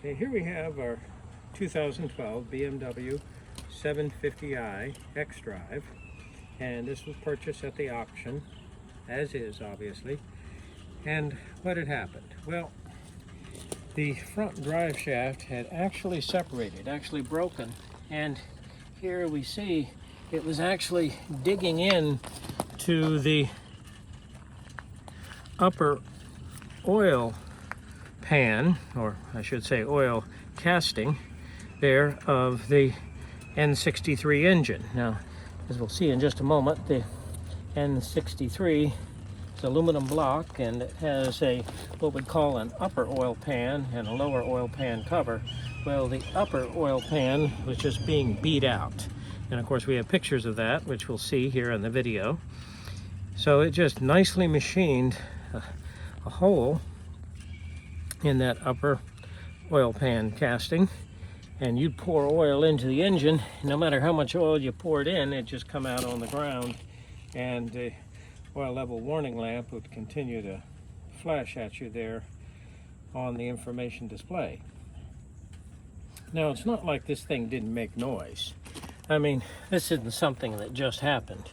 Okay, here we have our 2012 BMW 750i xDrive, and this was purchased at the auction, as is obviously. And what had happened? Well, the front drive shaft had actually separated, actually broken, and here we see it was actually digging in to the upper oil pan, or I should say oil casting there, of the N63 engine. Now, as we'll see in just a moment, the N63 is aluminum block, and it has what we call an upper oil pan and a lower oil pan cover. Well, the upper oil pan was just being beat out, and of course we have pictures of that, which we'll see here in the video. So it just nicely machined a hole in that upper oil pan casting, and you'd pour oil into the engine. No matter how much oil you poured in, it just come out on the ground, and the oil level warning lamp would continue to flash at you there on the information display. Now, it's not like this thing didn't make noise. I mean, this isn't something that just happened.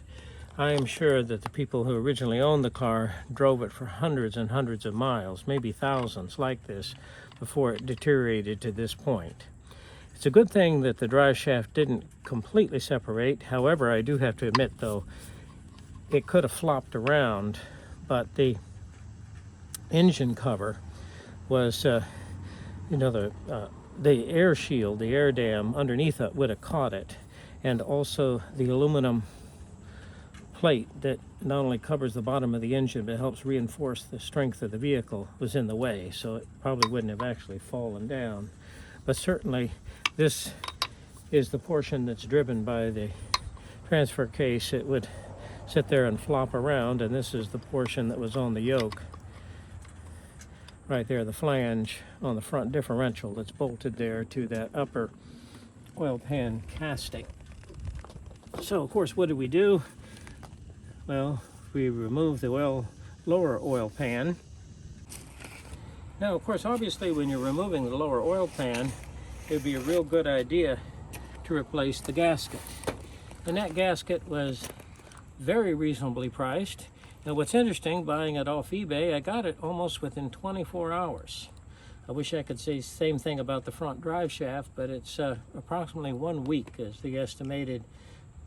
I am sure that the people who originally owned the car drove it for hundreds and hundreds of miles, maybe thousands like this, before it deteriorated to this point. It's a good thing that the drive shaft didn't completely separate. However, I do have to admit, though, it could have flopped around, but the engine cover was, the air shield, the air dam underneath it would have caught it, and also the aluminum plate that not only covers the bottom of the engine but helps reinforce the strength of the vehicle was in the way, so it probably wouldn't have actually fallen down. But certainly this is the portion that's driven by the transfer case. It would sit there and flop around, and this is the portion that was on the yoke right there, the flange on the front differential that's bolted there to that upper oil pan casting. So of course, what did we do? Well, we removed the lower oil pan. Now, of course, obviously, when you're removing the lower oil pan, it would be a real good idea to replace the gasket. And that gasket was very reasonably priced. Now, what's interesting, buying it off eBay, I got it almost within 24 hours. I wish I could say the same thing about the front drive shaft, but it's approximately 1 week is the estimated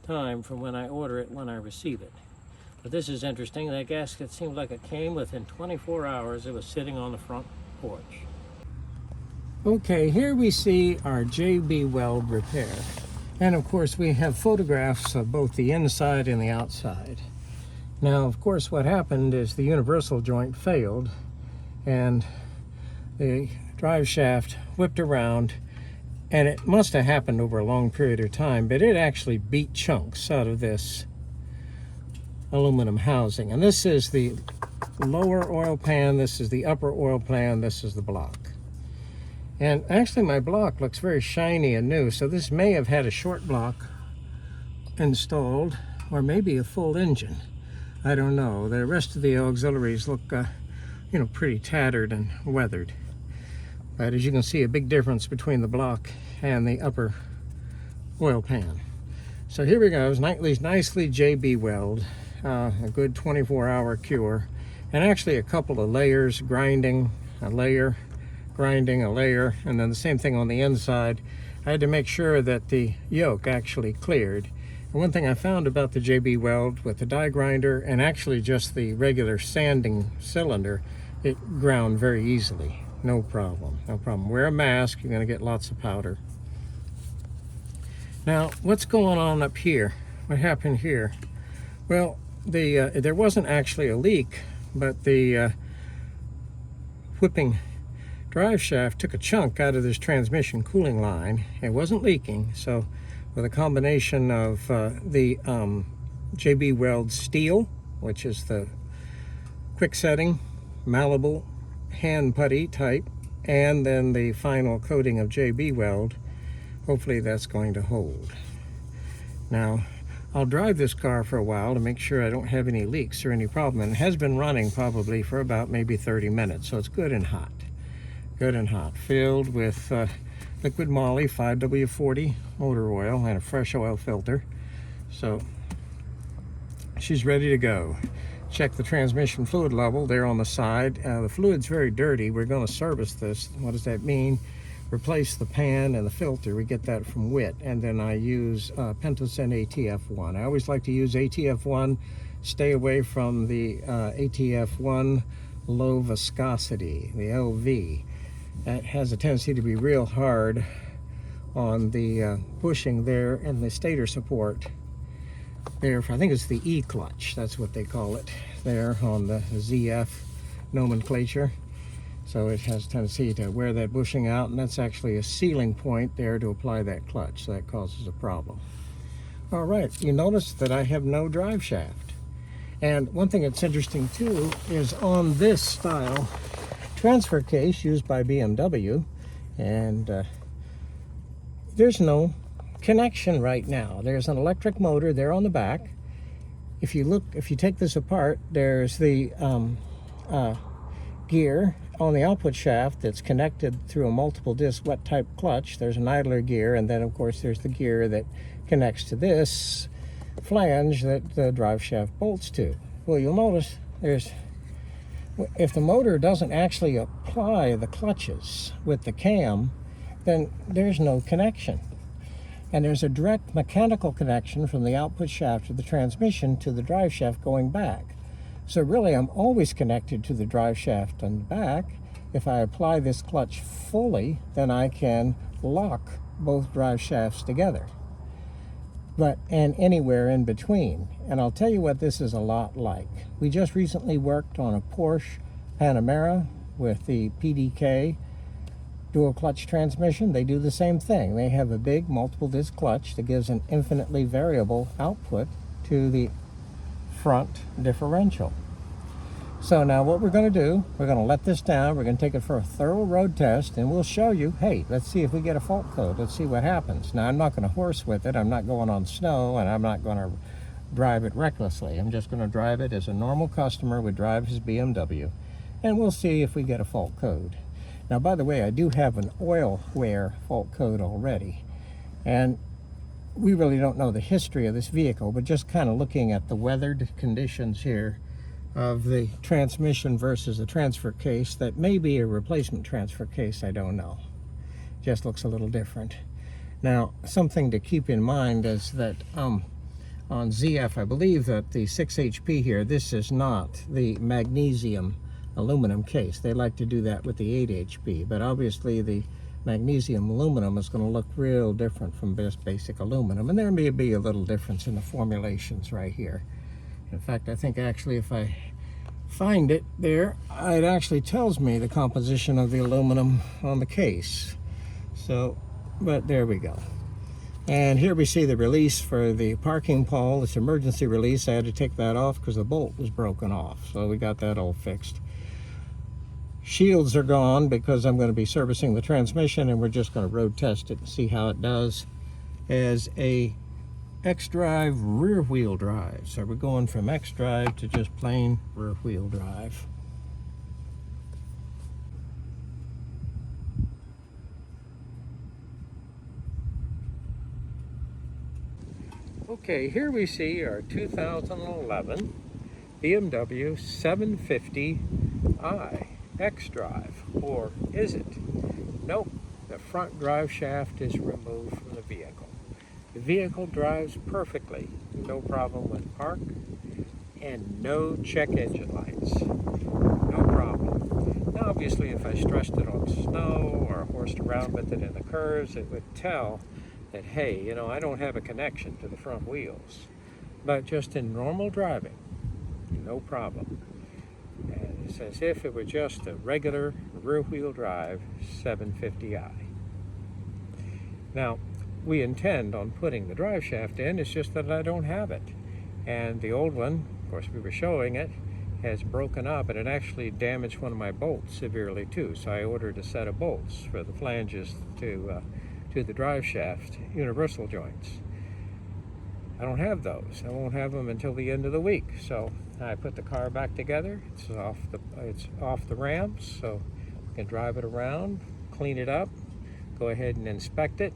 time from when I order it when I receive it. But this is interesting. That gasket seemed like it came within 24 hours. It was sitting on the front porch. Okay, here we see our JB Weld Repair. And of course, we have photographs of both the inside and the outside. Now, of course, what happened is the universal joint failed, and the drive shaft whipped around, and it must have happened over a long period of time, but it actually beat chunks out of this aluminum housing. And this is the lower oil pan, this is the upper oil pan, this is the block. And actually my block looks very shiny and new, so this may have had a short block installed, or maybe a full engine. I don't know. The rest of the auxiliaries look pretty tattered and weathered. But as you can see, a big difference between the block and the upper oil pan. So here we go. It's nicely JB Weld. A good 24-hour cure, and actually a couple of layers, grinding, a layer, grinding, a layer, and then the same thing on the inside. I had to make sure that the yoke actually cleared. And one thing I found about the JB Weld with the die grinder and actually just the regular sanding cylinder, it ground very easily. No problem, no problem. Wear a mask, you're going to get lots of powder. Now, what's going on up here? What happened here? Well, there wasn't actually a leak, but the whipping drive shaft took a chunk out of this transmission cooling line. It wasn't leaking, so with a combination of the JB Weld steel, which is the quick setting, malleable, hand putty type, and then the final coating of JB Weld, hopefully that's going to hold. Now, I'll drive this car for a while to make sure I don't have any leaks or any problem. And it has been running probably for about maybe 30 minutes, so it's good and hot. good and hot, filled with liquid moly 5W40 motor oil and a fresh oil filter. So she's ready to go. Check the transmission fluid level there on the side. The fluid's very dirty. We're going to service this. What does that mean? Replace the pan and the filter. We get that from WIT, and then I use Pentocen ATF1. I always like to use ATF1. Stay away from the ATF1 low viscosity, the LV. That has a tendency to be real hard on the bushing there and the stator support there. I think it's the E clutch, that's what they call it there on the ZF nomenclature. So it has a tendency to wear that bushing out, and that's actually a sealing point there to apply that clutch, so that causes a problem. All right, you notice that I have no drive shaft. And one thing that's interesting too is on this style transfer case used by BMW, and there's no connection right now. There's an electric motor there on the back. If you take this apart, there's the gear on the output shaft that's connected through a multiple disc wet type clutch. There's an idler gear, and then of course there's the gear that connects to this flange that the drive shaft bolts to. Well, you'll notice if the motor doesn't actually apply the clutches with the cam, then there's no connection. And there's a direct mechanical connection from the output shaft of the transmission to the drive shaft going back. So really, I'm always connected to the drive shaft on the back. If I apply this clutch fully, then I can lock both drive shafts together. And anywhere in between. And I'll tell you what this is a lot like. We just recently worked on a Porsche Panamera with the PDK dual clutch transmission. They do the same thing. They have a big multiple disc clutch that gives an infinitely variable output to the front differential. So now what we're going to do, we're going to let this down, we're going to take it for a thorough road test, and we'll show you, hey, let's see if we get a fault code, let's see what happens. Now I'm not going to horse with it, I'm not going on snow, and I'm not going to drive it recklessly. I'm just going to drive it as a normal customer would drive his BMW, and we'll see if we get a fault code. Now, by the way, I do have an oil wear fault code already, and we really don't know the history of this vehicle, but just kind of looking at the weathered conditions here of the transmission versus the transfer case, that may be a replacement transfer case, I don't know. Just looks a little different. Now, something to keep in mind is that on ZF, I believe that the 6 HP here, this is not the magnesium aluminum case. They like to do that with the 8 HP, but obviously the magnesium aluminum is going to look real different from just basic aluminum, and there may be a little difference in the formulations right here. In fact, I think actually if I find it there, it actually tells me the composition of the aluminum on the case. So, but there we go. And here we see the release for the parking pole. It's emergency release. I had to take that off because the bolt was broken off. So we got that all fixed. Shields are gone because I'm going to be servicing the transmission, and we're just going to road test it and see how it does as a xDrive rear wheel drive. So we're going from xDrive to just plain rear wheel drive. Okay, here we see our 2011 BMW 750i xDrive. Or is it? Nope, the front drive shaft is removed from the vehicle. The vehicle drives perfectly, no problem with park, and no check engine lights, no problem. Now obviously if I stressed it on snow or horsed around with it in the curves, it would tell that, hey, you know, I don't have a connection to the front wheels. But just in normal driving, no problem. And it's as if it were just a regular rear-wheel drive 750i. Now, we intend on putting the drive shaft in, it's just that I don't have it. And the old one, of course we were showing it, has broken up, and it actually damaged one of my bolts severely too. So I ordered a set of bolts for the flanges to the drive shaft universal joints. I don't have those. I won't have them until the end of the week. So I put the car back together. It's off the ramps. So You can drive it around, clean it up, go ahead and inspect it.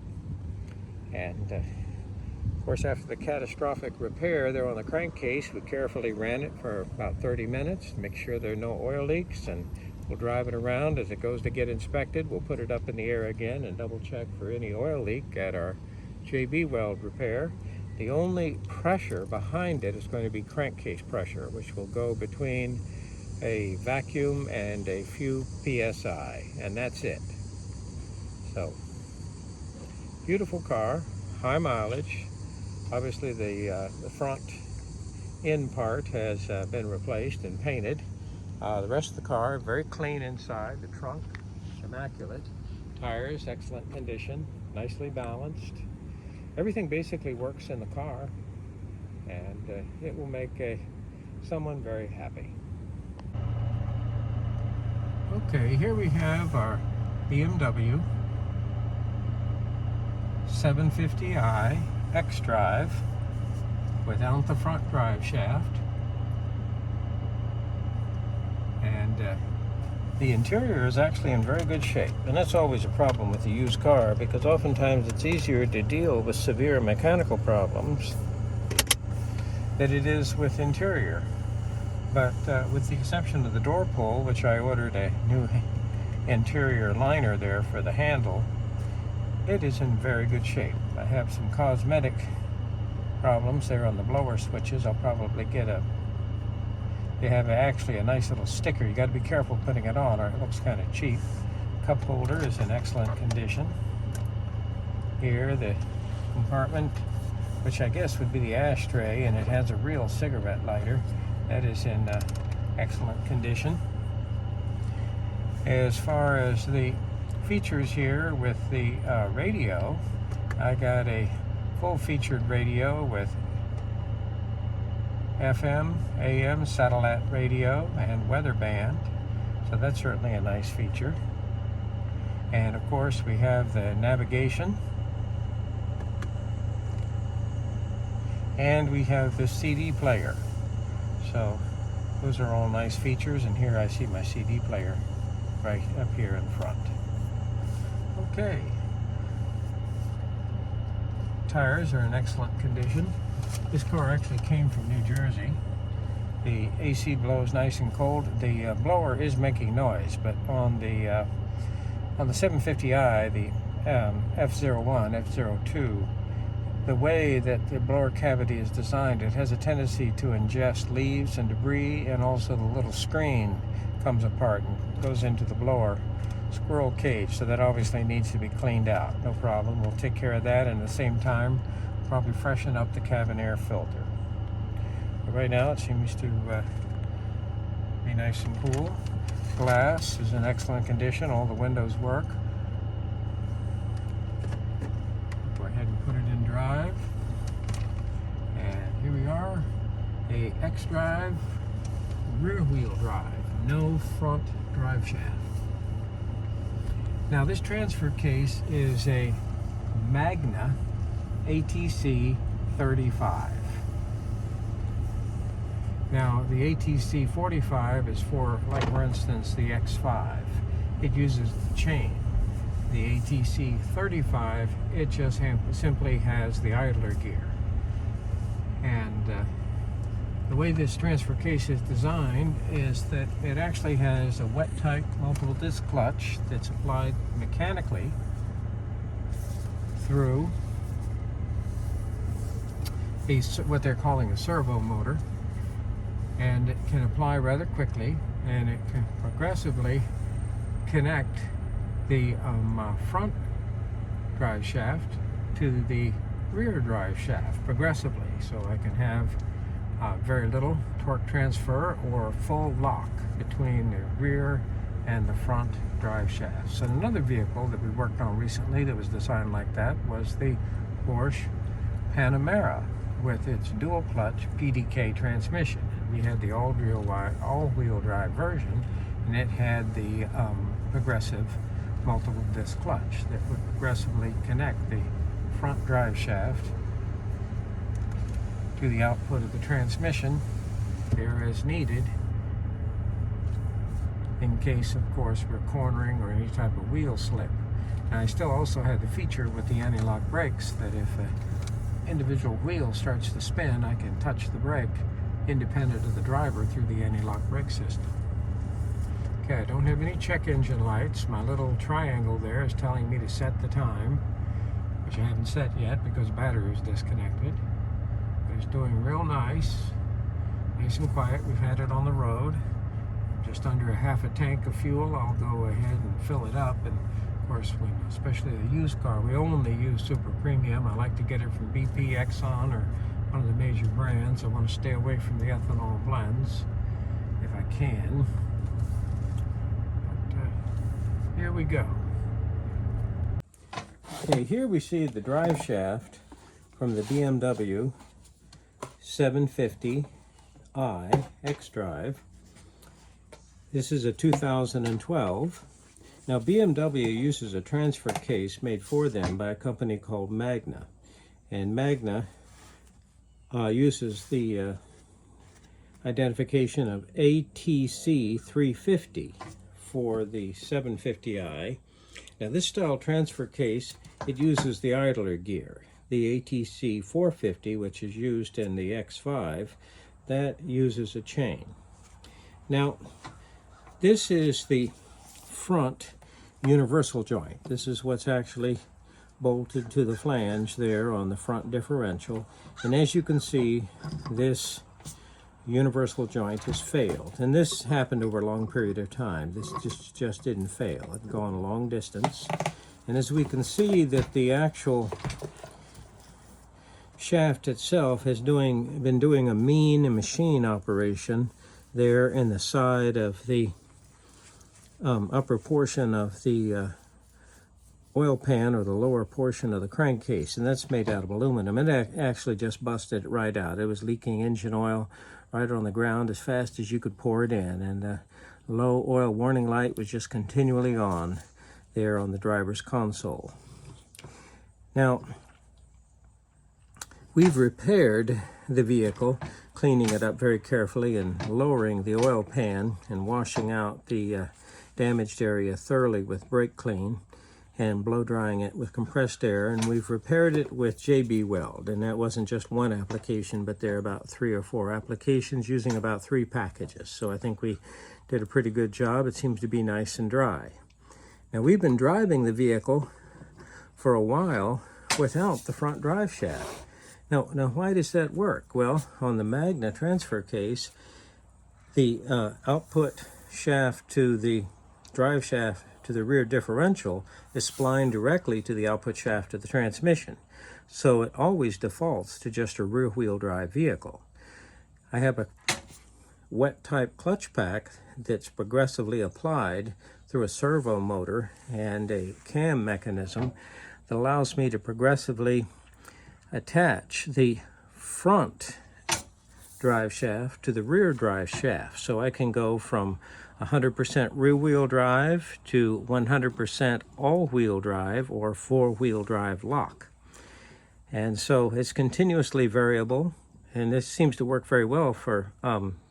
And of course, after the catastrophic repair there on the crankcase, we carefully ran it for about 30 minutes to make sure there are no oil leaks, and we'll drive it around. As it goes to get inspected, we'll put it up in the air again and double check for any oil leak at our JB Weld Repair. The only pressure behind it is going to be crankcase pressure, which will go between a vacuum and a few PSI, and that's it. So, beautiful car, high mileage. Obviously the front end part has been replaced and painted. The rest of the car, very clean inside. The trunk, immaculate. Tires, excellent condition, nicely balanced. Everything basically works in the car, and it will make someone very happy. Okay, here we have our BMW 750i xDrive without the front drive shaft. And the interior is actually in very good shape, and that's always a problem with a used car, because oftentimes it's easier to deal with severe mechanical problems than it is with interior. But with the exception of the door pull, which I ordered a new interior liner there for the handle, it is in very good shape. I have some cosmetic problems there on the blower switches. I'll probably get they have actually a nice little sticker. You got to be careful putting it on, or it looks kind of cheap. Cup holder is in excellent condition. Here, the compartment, which I guess would be the ashtray, and it has a real cigarette lighter. That is in excellent condition. As far as the features here with the radio, I got a full-featured radio with FM, AM, satellite radio, and weather band. So that's certainly a nice feature. And of course we have the navigation. And we have the CD player. So those are all nice features, and here I see my CD player right up here in front. Okay. Tires are in excellent condition. This car actually came from New Jersey. The AC blows nice and cold. The blower is making noise, but on the 750i, the F01, F02, the way that the blower cavity is designed, it has a tendency to ingest leaves and debris, and also the little screen comes apart and goes into the blower squirrel cage, so that obviously needs to be cleaned out. No problem, we'll take care of that, and at the same time probably freshen up the cabin air filter. But right now it seems to be nice and cool. Glass is in excellent condition, all the windows work. Go ahead and put it in drive, and here we are, a xDrive rear wheel drive, no front drive shaft. Now this transfer case is a Magna ATC 35. Now the ATC 45 is for, like for instance, the X5. It uses the chain. The ATC 35, it just simply has the idler gear. And the way this transfer case is designed is that it actually has a wet-type multiple disc clutch that's applied mechanically through what they're calling a servo motor, and it can apply rather quickly, and it can progressively connect the front drive shaft to the rear drive shaft progressively, so I can have very little torque transfer or full lock between the rear and the front drive shafts. And another vehicle that we worked on recently that was designed like that was the Porsche Panamera with its dual clutch PDK transmission. We had the all-wheel drive version, and it had the progressive multiple disc clutch that would progressively connect the front drive shaft to the output of the transmission there as needed. in case, of course, we're cornering or any type of wheel slip. And I still also had the feature with the anti-lock brakes that if an individual wheel starts to spin, I can touch the brake independent of the driver through the anti-lock brake system. Okay, I don't have any check engine lights. My little triangle there is telling me to set the time, which I haven't set yet because the battery is disconnected. But it's doing real nice and quiet. We've had it on the road. Just under a half a tank of fuel. I'll go ahead and fill it up. And of course, especially the used car, we only use super premium. I like to get it from BP, Exxon, or one of the major brands. I want to stay away from the ethanol blends if I can. But here we go. Okay, here we see the drive shaft from the BMW 750i xDrive. This is a 2012. Now, BMW uses a transfer case made for them by a company called Magna. And Magna uses the identification of ATC 350 for the 750i. Now, this style transfer case, it uses the idler gear. The ATC 450, which is used in the X5, that uses a chain. Now, this is the front universal joint. This is what's actually bolted to the flange there on the front differential. And as you can see, this universal joint has failed. And this happened over a long period of time. This just didn't fail. It had gone a long distance. And as we can see that the actual shaft itself has been doing a mean machine operation there in the side of the upper portion of the oil pan, or the lower portion of the crankcase, and that's made out of aluminum. It actually just busted it right out. It was leaking engine oil right on the ground as fast as you could pour it in, and the low oil warning light was just continually on there on the driver's console. Now, we've repaired the vehicle, cleaning it up very carefully and lowering the oil pan and washing out the damaged area thoroughly with brake clean and blow drying it with compressed air. And we've repaired it with JB Weld, and that wasn't just one application, but there are about 3 or 4 applications using about 3 packages. So I think we did a pretty good job. It seems to be nice and dry. Now, we've been driving the vehicle for a while without the front drive shaft. Now why does that work? Well, on the Magna transfer case, the output shaft to the drive shaft to the rear differential is splined directly to the output shaft of the transmission. So it always defaults to just a rear wheel drive vehicle. I have a wet type clutch pack that's progressively applied through a servo motor and a cam mechanism that allows me to progressively attach the front drive shaft to the rear drive shaft. So I can go from 100% rear wheel drive to 100% all wheel drive or 4-wheel drive lock. And so it's continuously variable, and this seems to work very well for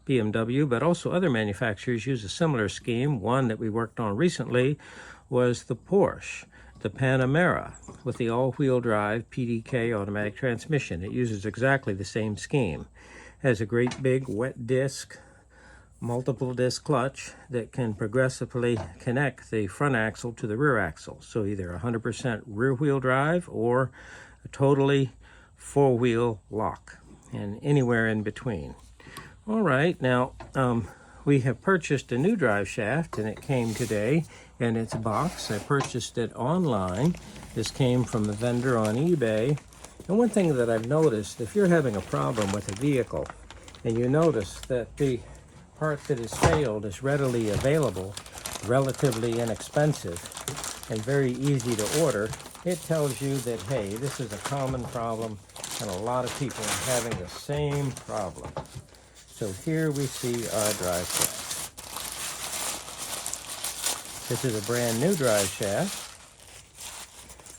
BMW, but also other manufacturers use a similar scheme. One that we worked on recently was the Porsche, the Panamera, with the all-wheel drive PDK automatic transmission. It uses exactly the same scheme. It has a great big wet disc, multiple disc clutch that can progressively connect the front axle to the rear axle. So either 100% rear wheel drive or a totally 4-wheel lock, and anywhere in between. All right, now we have purchased a new drive shaft, and it came today in its box. I purchased it online. This came from the vendor on eBay. And one thing that I've noticed, if you're having a problem with a vehicle and you notice that the part that has failed is readily available, relatively inexpensive, and very easy to order, it tells you that, hey, this is a common problem and a lot of people are having the same problem. So here we see our drive shaft. This is a brand new drive shaft.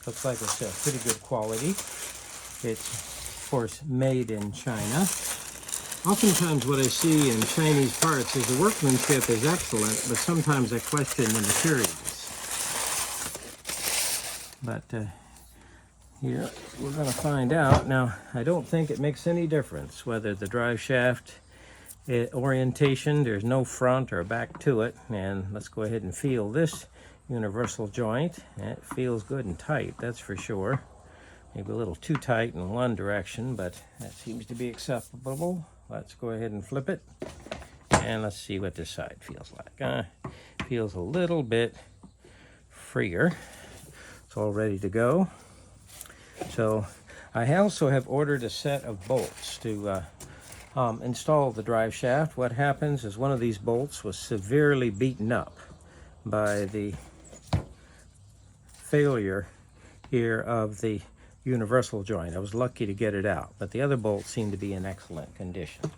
Looks like it's pretty good quality. It's, of course, made in China. Oftentimes what I see in Chinese parts is the workmanship is excellent, but sometimes I question the materials. But here we're going to find out. Now, I don't think it makes any difference whether the drive shaft orientation, there's no front or back to it. And let's go ahead and feel this universal joint. It feels good and tight, that's for sure. Maybe a little too tight in one direction, but that seems to be acceptable. Let's go ahead and flip it, and let's see what this side feels like. Feels a little bit freer. It's all ready to go. So I also have ordered a set of bolts to install the drive shaft. What happens is one of these bolts was severely beaten up by the failure here of the universal joint. I was lucky to get it out, but the other bolts seem to be in excellent condition.